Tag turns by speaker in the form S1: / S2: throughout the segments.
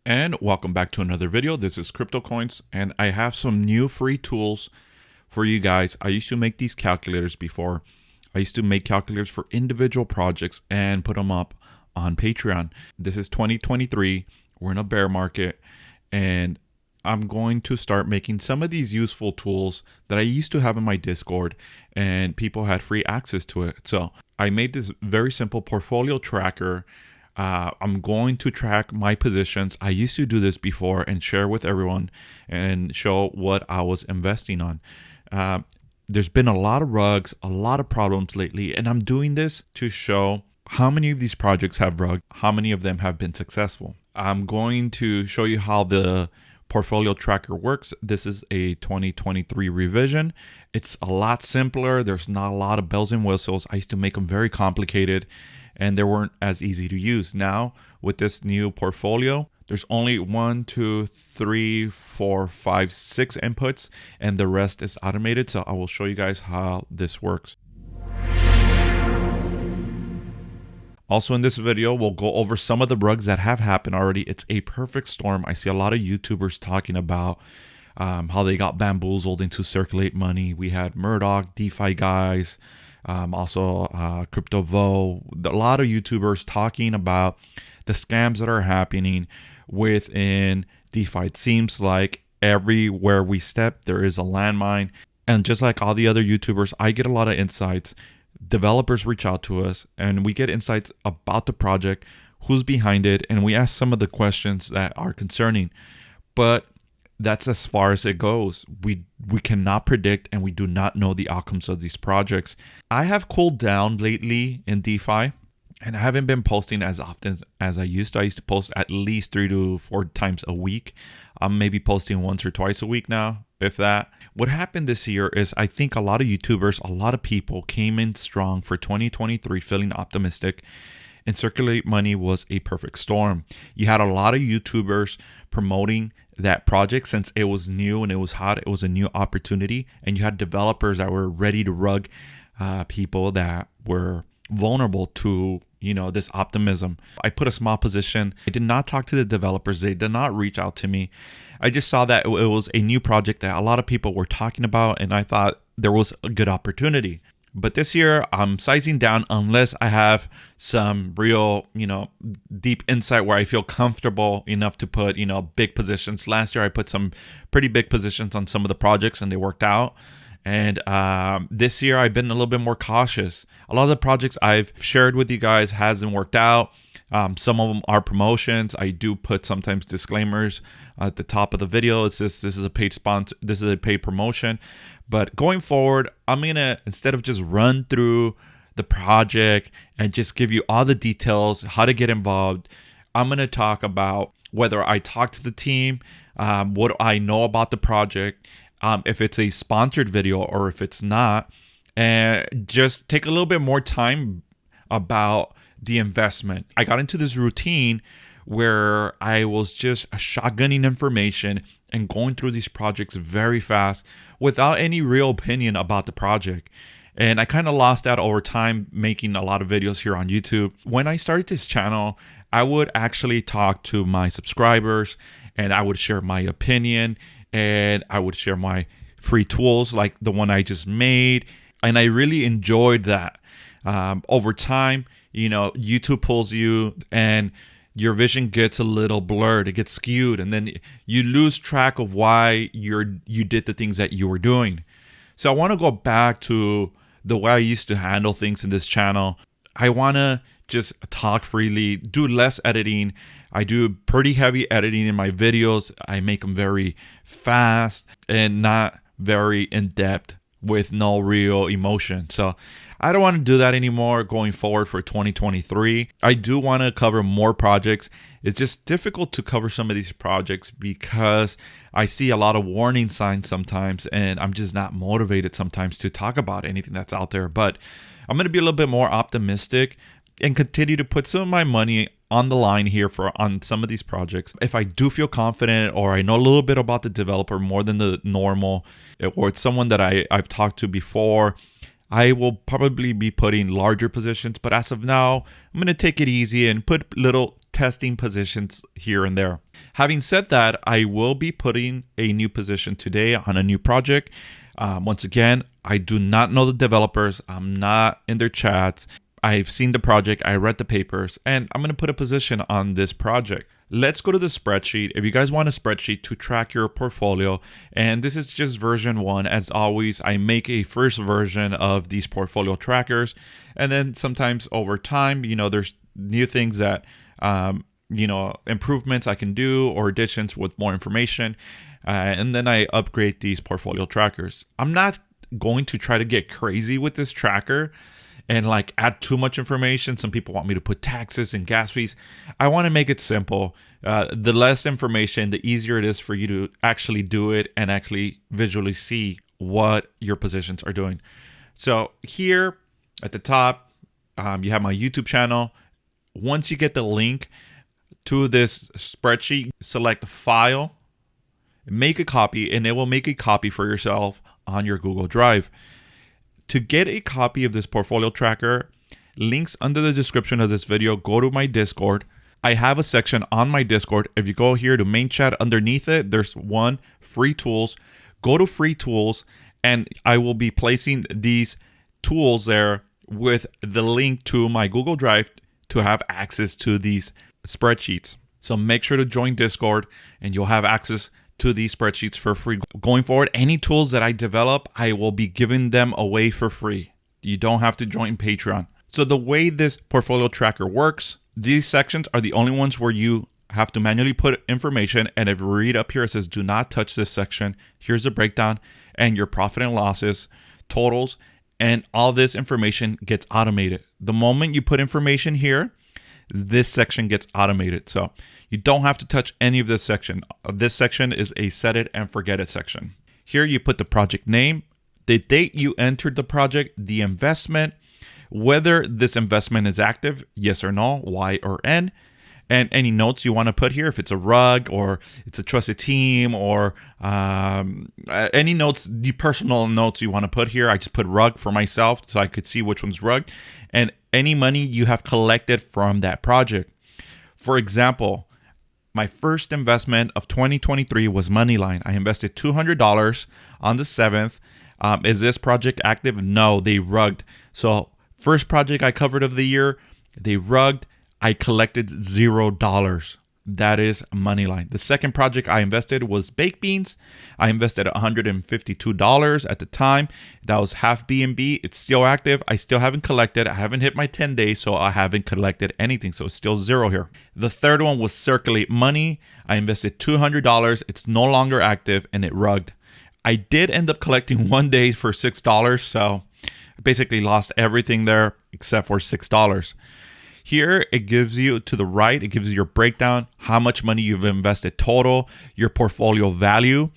S1: And welcome back to another video. This is CryptoKoinz, and I have some new free tools for you guys. I used to make these calculators before. I used to make calculators for individual projects and put them up on Patreon. This is 2023. We're in a bear market, and I'm going to start making some of these useful tools that I used to have in my Discord, and people had free access to it. So I made this very simple portfolio tracker. I'm going to track my positions. I used to do this before and share with everyone and show what I was investing on. There's been a lot of rugs, a lot of problems lately, and I'm doing this to show how many of these projects have rugged, how many of them have been successful. I'm going to show you how the portfolio tracker works. This is a 2023 revision. It's a lot simpler. There's not a lot of bells and whistles. I used to make them very complicated, and they weren't as easy to use. Now, with this new portfolio, there's only 6 inputs, and the rest is automated. So I will show you guys how this works. Also in this video, we'll go over some of the rugs that have happened already. It's a perfect storm. I see a lot of YouTubers talking about how they got bamboozled into circulate money. We had Murdoch, DeFi guys, also CryptoKoinz, a lot of YouTubers talking about the scams that are happening within DeFi. It seems like everywhere we step, there is a landmine. And just like all the other YouTubers, I get a lot of insights. Developers reach out to us and we get insights about the project, who's behind it, and we ask some of the questions that are concerning. But that's as far as it goes. We cannot predict, and we do not know the outcomes of these projects. I have cooled down lately in DeFi, and I haven't been posting as often as I used to. I used to post at least 3 to 4 times a week. I'm maybe posting once or twice a week now, if that. What happened this year is I think a lot of YouTubers, a lot of people came in strong for 2023 feeling optimistic, and Circulate Money was a perfect storm. You had a lot of YouTubers promoting that project since it was new and it was hot. It was a new opportunity, and you had developers that were ready to rug people that were vulnerable to this optimism. I put a small position. I did not talk to the developers. They did not reach out to me. I just saw that it was a new project that a lot of people were talking about, and I thought there was a good opportunity. But this year, I'm sizing down unless I have some real, deep insight where I feel comfortable enough to put, big positions. Last year, I put some pretty big positions on some of the projects, and they worked out. And this year, I've been a little bit more cautious. A lot of the projects I've shared with you guys hasn't worked out. Some of them are promotions. I do put sometimes disclaimers at the top of the video. It's just, this is a paid sponsor. This is a paid promotion. But going forward, I'm going to, instead of just run through the project and just give you all the details, how to get involved, I'm going to talk about whether I talk to the team, what I know about the project, if it's a sponsored video or if it's not, and just take a little bit more time about the investment. I got into this routine where I was just shotgunning information and going through these projects very fast without any real opinion about the project. And I kind of lost that over time making a lot of videos here on YouTube. When I started this channel, I would actually talk to my subscribers and I would share my opinion and I would share my free tools like the one I just made. And I really enjoyed that. Over time, YouTube pulls you and your vision gets a little blurred, it gets skewed, and then you lose track of why you did the things that you were doing. So I want to go back to the way I used to handle things in this channel. I want to just talk freely, do less editing. I do pretty heavy editing in my videos. I make them very fast and not very in-depth with no real emotion. So I don't want to do that anymore going forward for 2023. I do want to cover more projects. It's just difficult to cover some of these projects because I see a lot of warning signs sometimes, and I'm just not motivated sometimes to talk about anything that's out there. But I'm going to be a little bit more optimistic and continue to put some of my money on the line here on some of these projects. If I do feel confident or I know a little bit about the developer more than the normal, or it's someone that I've talked to before, I will probably be putting larger positions. But as of now, I'm going to take it easy and put little testing positions here and there. Having said that, I will be putting a new position today on a new project. Once again, I do not know the developers. I'm not in their chats. I've seen the project, I read the papers, and I'm going to put a position on this project. Let's go to the spreadsheet. If you guys want a spreadsheet to track your portfolio, and this is just version 1, as always, I make a first version of these portfolio trackers. And then sometimes over time, there's new things that, improvements I can do or additions with more information. And then I upgrade these portfolio trackers. I'm not going to try to get crazy with this tracker and add too much information. Some people want me to put taxes and gas fees. I want to make it simple. The less information, the easier it is for you to actually do it and actually visually see what your positions are doing. So here at the top, you have my YouTube channel. Once you get the link to this spreadsheet, select File, make a copy, and it will make a copy for yourself on your Google Drive. To get a copy of this portfolio tracker, links under the description of this video. Go to my Discord. I have a section on my Discord. If you go here to main chat, underneath it, there's one, free tools. Go to free tools, and I will be placing these tools there with the link to my Google Drive to have access to these spreadsheets. So make sure to join Discord, and you'll have access to these spreadsheets for free. Going forward, any tools that I develop, I will be giving them away for free. You don't have to join Patreon. So the way this portfolio tracker works, these sections are the only ones where you have to manually put information. And if you read up here, it says, do not touch this section. Here's the breakdown and your profit and losses, totals, and all this information gets automated. The moment you put information here, this section gets automated. So you don't have to touch any of this section. This section is a set it and forget it section. Here you put the project name, the date you entered the project, the investment, whether this investment is active, yes or no, Y or N, and any notes you want to put here, if it's a rug or it's a trusted team or any notes, the personal notes you want to put here. I just put rug for myself so I could see which one's rug, and any money you have collected from that project. For example, my first investment of 2023 was Moneyline. I invested $200 on the 7th. Is this project active? No, they rugged. So first project I covered of the year, they rugged. I collected $0. That is Moneyline. The second project I invested was Baked Beans. I invested $152 at the time. That was half BNB. It's still active. I still haven't collected. I haven't hit my 10 days, so I haven't collected anything. So it's still zero here. The third one was Circulate Money. I invested $200. It's no longer active, and it rugged. I did end up collecting 1 day for $6, so I basically lost everything there except for $6. Here, it gives you to the right, it gives you your breakdown, how much money you've invested total, your portfolio value,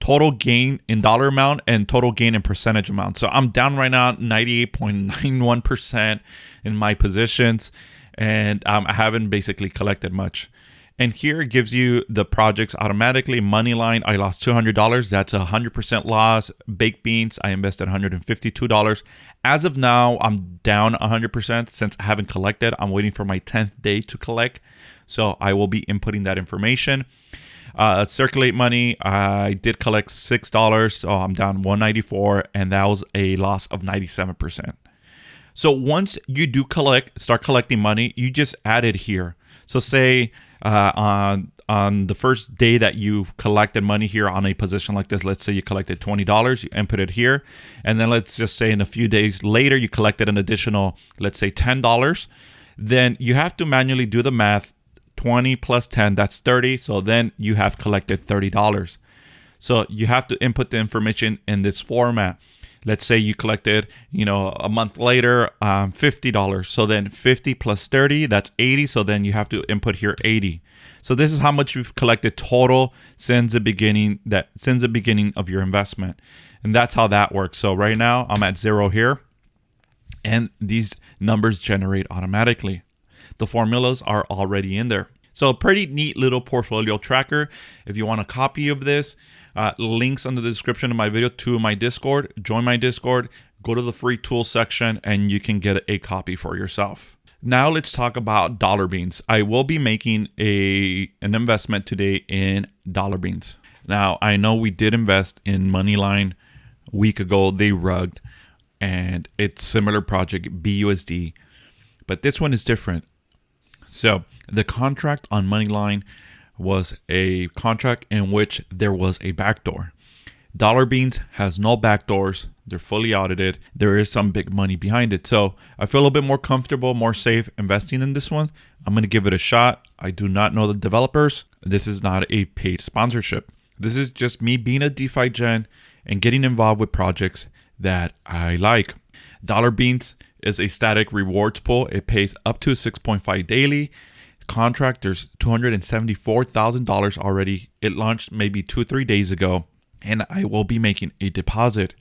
S1: total gain in dollar amount, and total gain in percentage amount. So I'm down right now 98.91% in my positions, and I haven't basically collected much. And here it gives you the projects automatically. Moneyline, I lost $200. That's a 100% loss. Baked Beans, I invested $152. As of now, I'm down 100% since I haven't collected. I'm waiting for my 10th day to collect. So I will be inputting that information. Circulate Money, I did collect $6. So I'm down $194. And that was a loss of 97%. So once you do start collecting money, you just add it here. So say on the first day that you've collected money here on a position like this, let's say you collected $20, you input it here. And then let's just say in a few days later, you collected an additional, let's say $10. Then you have to manually do the math. 20 plus 10, that's 30. So then you have collected $30. So you have to input the information in this format. Let's say you collected, a month later, $50. So then 50 plus 30, that's 80. So then you have to input here 80. So this is how much you've collected total since the beginning of your investment. And that's how that works. So right now I'm at 0 here, and these numbers generate automatically. The formulas are already in there. So a pretty neat little portfolio tracker. If you want a copy of this, links under the description of my video to my Discord. Join my Discord, go to the free tools section, and you can get a copy for yourself. Now let's talk about dollar beans. I will be making an investment today in dollar beans. Now, I know we did invest in Moneyline a week ago. They rugged, and it's similar project, BUSD, but this one is different. So the contract on Moneyline was a contract in which there was a backdoor. Dollar Beans has no backdoors. They're fully audited. There is some big money behind it. So I feel a little bit more comfortable, more safe investing in this one. I'm going to give it a shot. I do not know the developers. This is not a paid sponsorship. This is just me being a DeFi gen and getting involved with projects that I like. Dollar Beans is a static rewards pool. It pays up to 6.5 daily. Contract, there's $274,000 already. It launched maybe 2-3 days ago. And I will be making a deposit.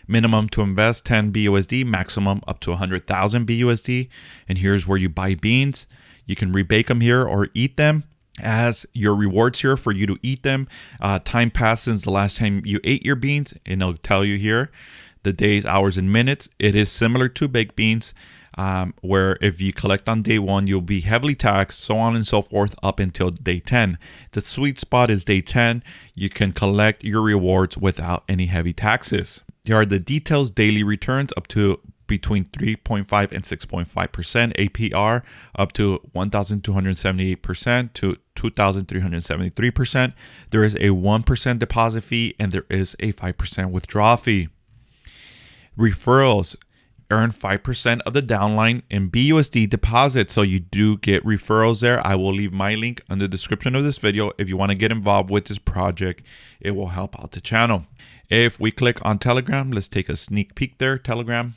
S1: Minimum to invest 10 BUSD, maximum up to 100,000 BUSD. And here's where you buy beans. You can rebake them here or eat them as your rewards here for you to eat them. Time passed since the last time you ate your beans, and it'll tell you here the days, hours, and minutes. It is similar to baked beans, where if you collect on day 1, you'll be heavily taxed, so on and so forth, up until day 10. The sweet spot is day 10. You can collect your rewards without any heavy taxes. Here are the details. Daily returns up to between 3.5 and 6.5%. APR up to 1,278% to 2,373%. There is a 1% deposit fee, and there is a 5% withdrawal fee. Referrals earn 5% of the downline in BUSD deposit. So you do get referrals there. I will leave my link in the description of this video. If you want to get involved with this project, it will help out the channel. If we click on Telegram, let's take a sneak peek there. Telegram,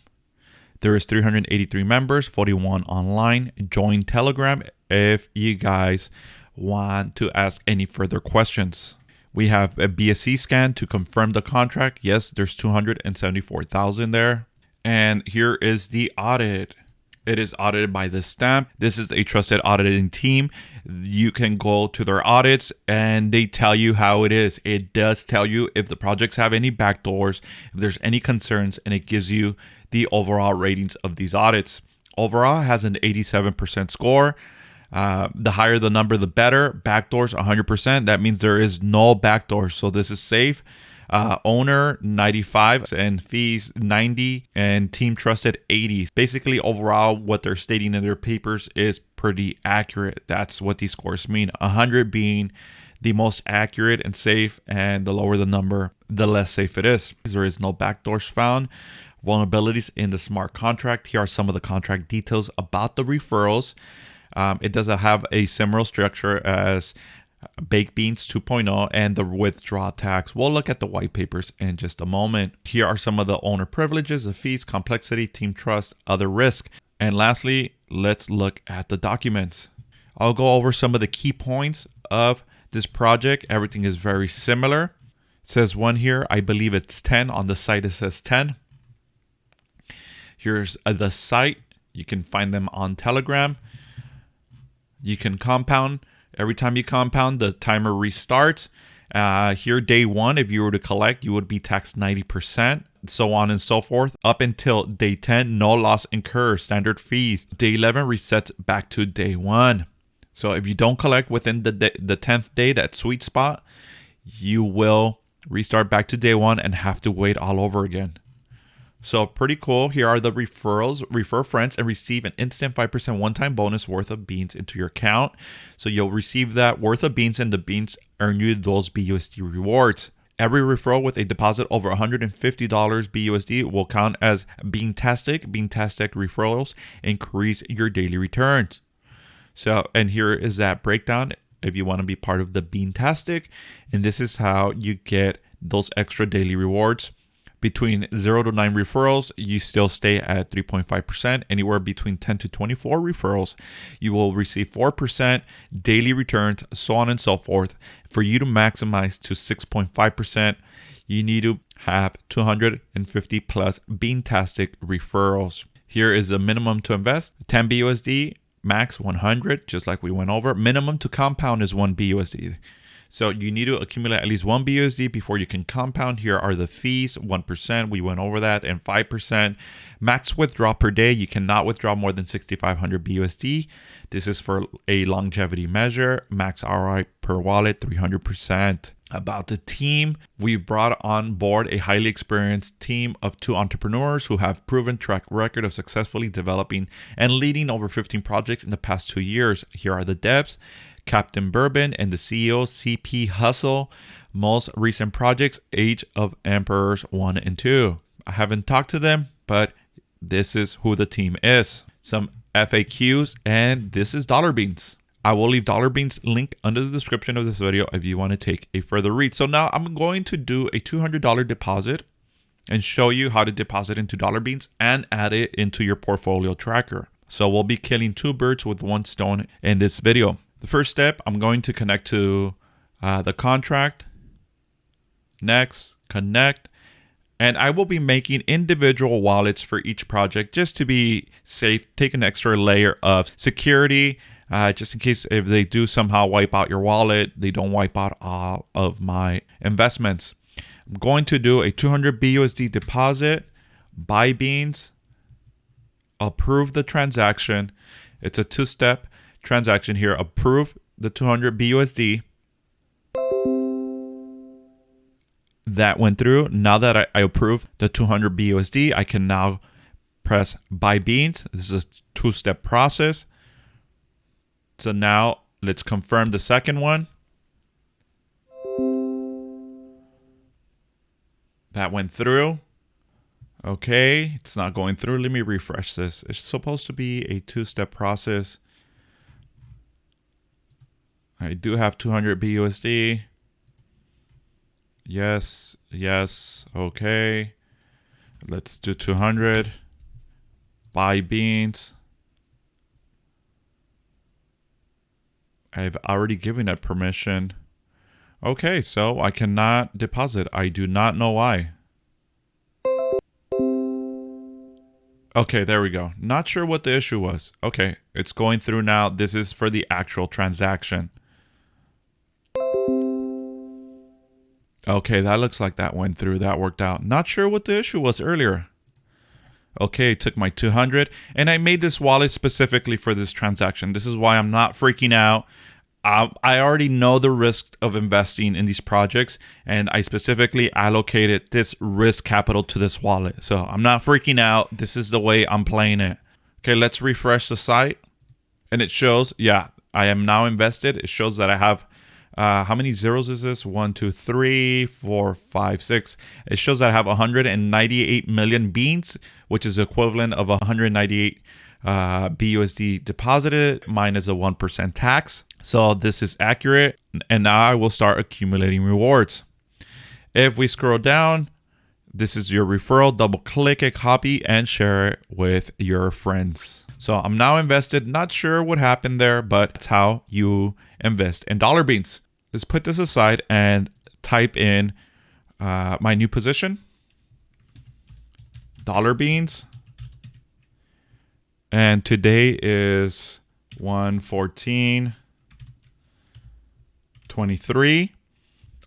S1: there is 383 members, 41 online. Join Telegram if you guys want to ask any further questions. We have a BSC scan to confirm the contract. Yes, there's 274,000 there. And here is the audit. It is audited by the stamp. This is a trusted auditing team. You can go to their audits and they tell you how it is. It does tell you if the projects have any backdoors, if there's any concerns, and it gives you the overall ratings of these audits. Overall, it has an 87% score. The higher the number, the better. Backdoors, 100%. That means there is no backdoors. So this is safe. Owner 95 and fees 90 and team trusted 80. Basically, overall, what they're stating in their papers is pretty accurate. That's what these scores mean. 100 being the most accurate and safe, and the lower the number, the less safe it is. There is no backdoors found. Vulnerabilities in the smart contract. Here are some of the contract details about the referrals. It doesn't have a similar structure as Baked Beans 2.0 and the withdrawal tax. We'll look at the white papers in just a moment. Here are some of the owner privileges, the fees, complexity, team trust, other risk. And lastly, let's look at the documents. I'll go over some of the key points of this project. Everything is very similar. It says 1 here. I believe it's 10. On the site, it says 10. Here's the site. You can find them on Telegram. You can compound. Every time you compound, the timer restarts. Here, day 1, if you were to collect, you would be taxed 90%, so on and so forth. Up until day 10, no loss incurred, standard fees. Day 11 resets back to day 1. So if you don't collect within the 10th day, that sweet spot, you will restart back to day 1 and have to wait all over again. So pretty cool. Here are the referrals. Refer friends and receive an instant 5% one-time bonus worth of beans into your account. So you'll receive that worth of beans, and the beans earn you those BUSD rewards. Every referral with a deposit over $150 BUSD will count as Beantastic. Beantastic referrals increase your daily returns. So, and here is that breakdown if you want to be part of the Beantastic. And this is how you get those extra daily rewards. Between 0 to 9 referrals, you still stay at 3.5%. Anywhere between 10 to 24 referrals, you will receive 4% daily returns, so on and so forth. For you to maximize to 6.5%, you need to have 250 plus Beantastic referrals. Here is the minimum to invest, 10 BUSD, max 100, just like we went over. Minimum to compound is 1 BUSD. So you need to accumulate at least 1 BUSD before you can compound. Here are the fees, 1%, we went over that, and 5%. Max withdrawal per day, you cannot withdraw more than 6,500 BUSD. This is for a longevity measure. Max ROI per wallet, 300%. About the team, we brought on board a highly experienced team of 2 entrepreneurs who have proven track record of successfully developing and leading over 15 projects in the past 2 years. Here are the devs: Captain Bourbon and the CEO, CP Hustle. Most recent projects, Age of Emperors 1 and 2. I haven't talked to them, but this is who the team is. Some FAQs, and this is Dollar Beans. I will leave Dollar Beans link under the description of this video if you want to take a further read. So now I'm going to do a $200 deposit and show you how to deposit into Dollar Beans and add it into your portfolio tracker. So we'll be killing 2 birds with 1 stone in this video. The first step, I'm going to connect to the contract. Next, connect. And I will be making individual wallets for each project just to be safe, take an extra layer of security. Just in case if they do somehow wipe out your wallet, they don't wipe out all of my investments. I'm going to do a 200 BUSD deposit, buy beans, approve the transaction. It's a 2-step transaction here. Approve the 200 BUSD. That went through. Now that I approve the 200 BUSD, I can now press buy beans. This is a 2-step process. So now let's confirm the second one. That went through. Okay, it's not going through. Let me refresh this. It's supposed to be a 2-step process. I do have 200 BUSD. Yes, yes, okay. Let's do 200. Buy beans. I've already given it permission. Okay, so I cannot deposit. I do not know why. Okay, there we go. Not sure what the issue was. Okay, it's going through now. This is for the actual transaction. Okay, that looks like that went through. That worked out. Not sure what the issue was earlier. Okay, took my 200 and I made this wallet specifically for this transaction. This is why I'm not freaking out. I already know the risk of investing in these projects, and I specifically allocated this risk capital to this wallet. So I'm not freaking out. This is the way I'm playing it. Okay, let's refresh the site. And it shows, yeah, I am now invested. It shows that I have, how many zeros is this? 1, 2, 3, 4, 5, 6. It shows that I have 198 million beans, which is equivalent of 198 BUSD deposited minus a 1% tax. So this is accurate. And now I will start accumulating rewards. If we scroll down, this is your referral. Double click it, copy, and share it with your friends. So I'm now invested. Not sure what happened there, but that's how you invest in Dollar Beans. Let's put this aside and type in my new position. Dollar Beans. And today is 1/14/23.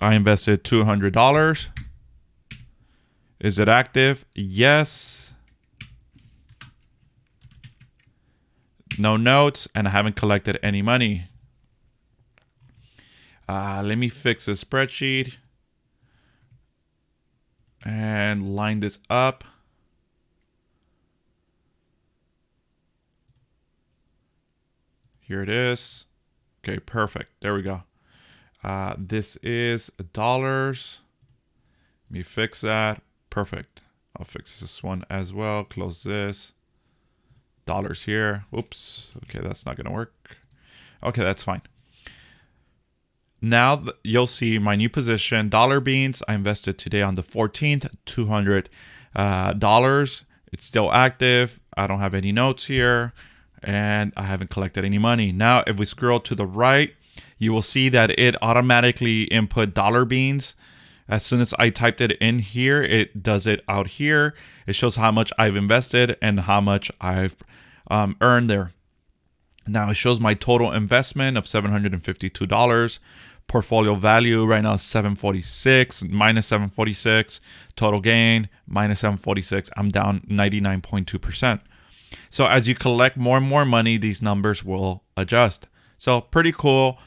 S1: I invested $200. Is it active? Yes. No notes, and I haven't collected any money. Let me fix the spreadsheet and line this up. Here it is. Okay, perfect. There we go. This is dollars. Let me fix that. Perfect. I'll fix this one as well. Close this. Dollars here. Oops. Okay, that's not going to work. Okay, that's fine. Now you'll see my new position. Dollar Beans. I invested today on the 14th. $200. It's still active. I don't have any notes here. And I haven't collected any money. Now, if we scroll to the right, you will see that it automatically input Dollar Beans. As soon as I typed it in here, it does it out here. It shows how much I've invested and how much I've earned there. Now it shows my total investment of $752. Portfolio value right now is 746, minus 746. Total gain, minus 746. I'm down 99.2%. So as you collect more and more money, these numbers will adjust. So pretty cool,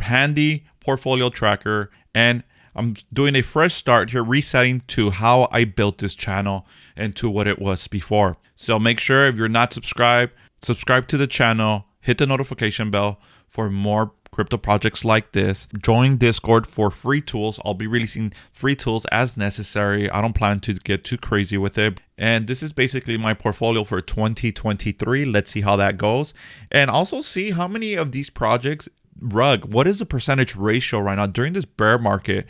S1: handy portfolio tracker. And I'm doing a fresh start here, resetting to how I built this channel and to what it was before. So make sure if you're not subscribed, subscribe to the channel, hit the notification bell for more crypto projects like this. Join Discord for free tools. I'll be releasing free tools as necessary. I don't plan to get too crazy with it. And this is basically my portfolio for 2023. Let's see how that goes. And also see how many of these projects rug. What is the percentage ratio right now during this bear market?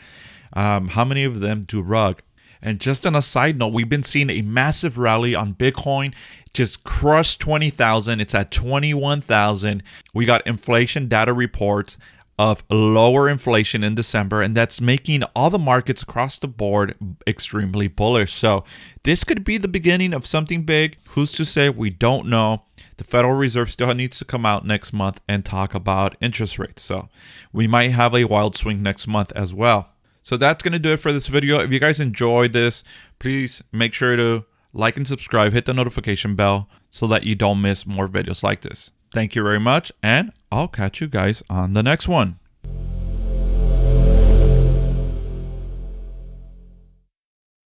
S1: How many of them do rug? And just on a side note, we've been seeing a massive rally on Bitcoin. Just crushed 20,000. It's at 21,000. We got inflation data reports of lower inflation in December, and that's making all the markets across the board extremely bullish. So this could be the beginning of something big. Who's to say? We don't know. The Federal Reserve still needs to come out next month and talk about interest rates. So we might have a wild swing next month as well. So that's going to do it for this video. If you guys enjoyed this, please make sure to like and subscribe, hit the notification bell so that you don't miss more videos like this. Thank you very much, and I'll catch you guys on the next one.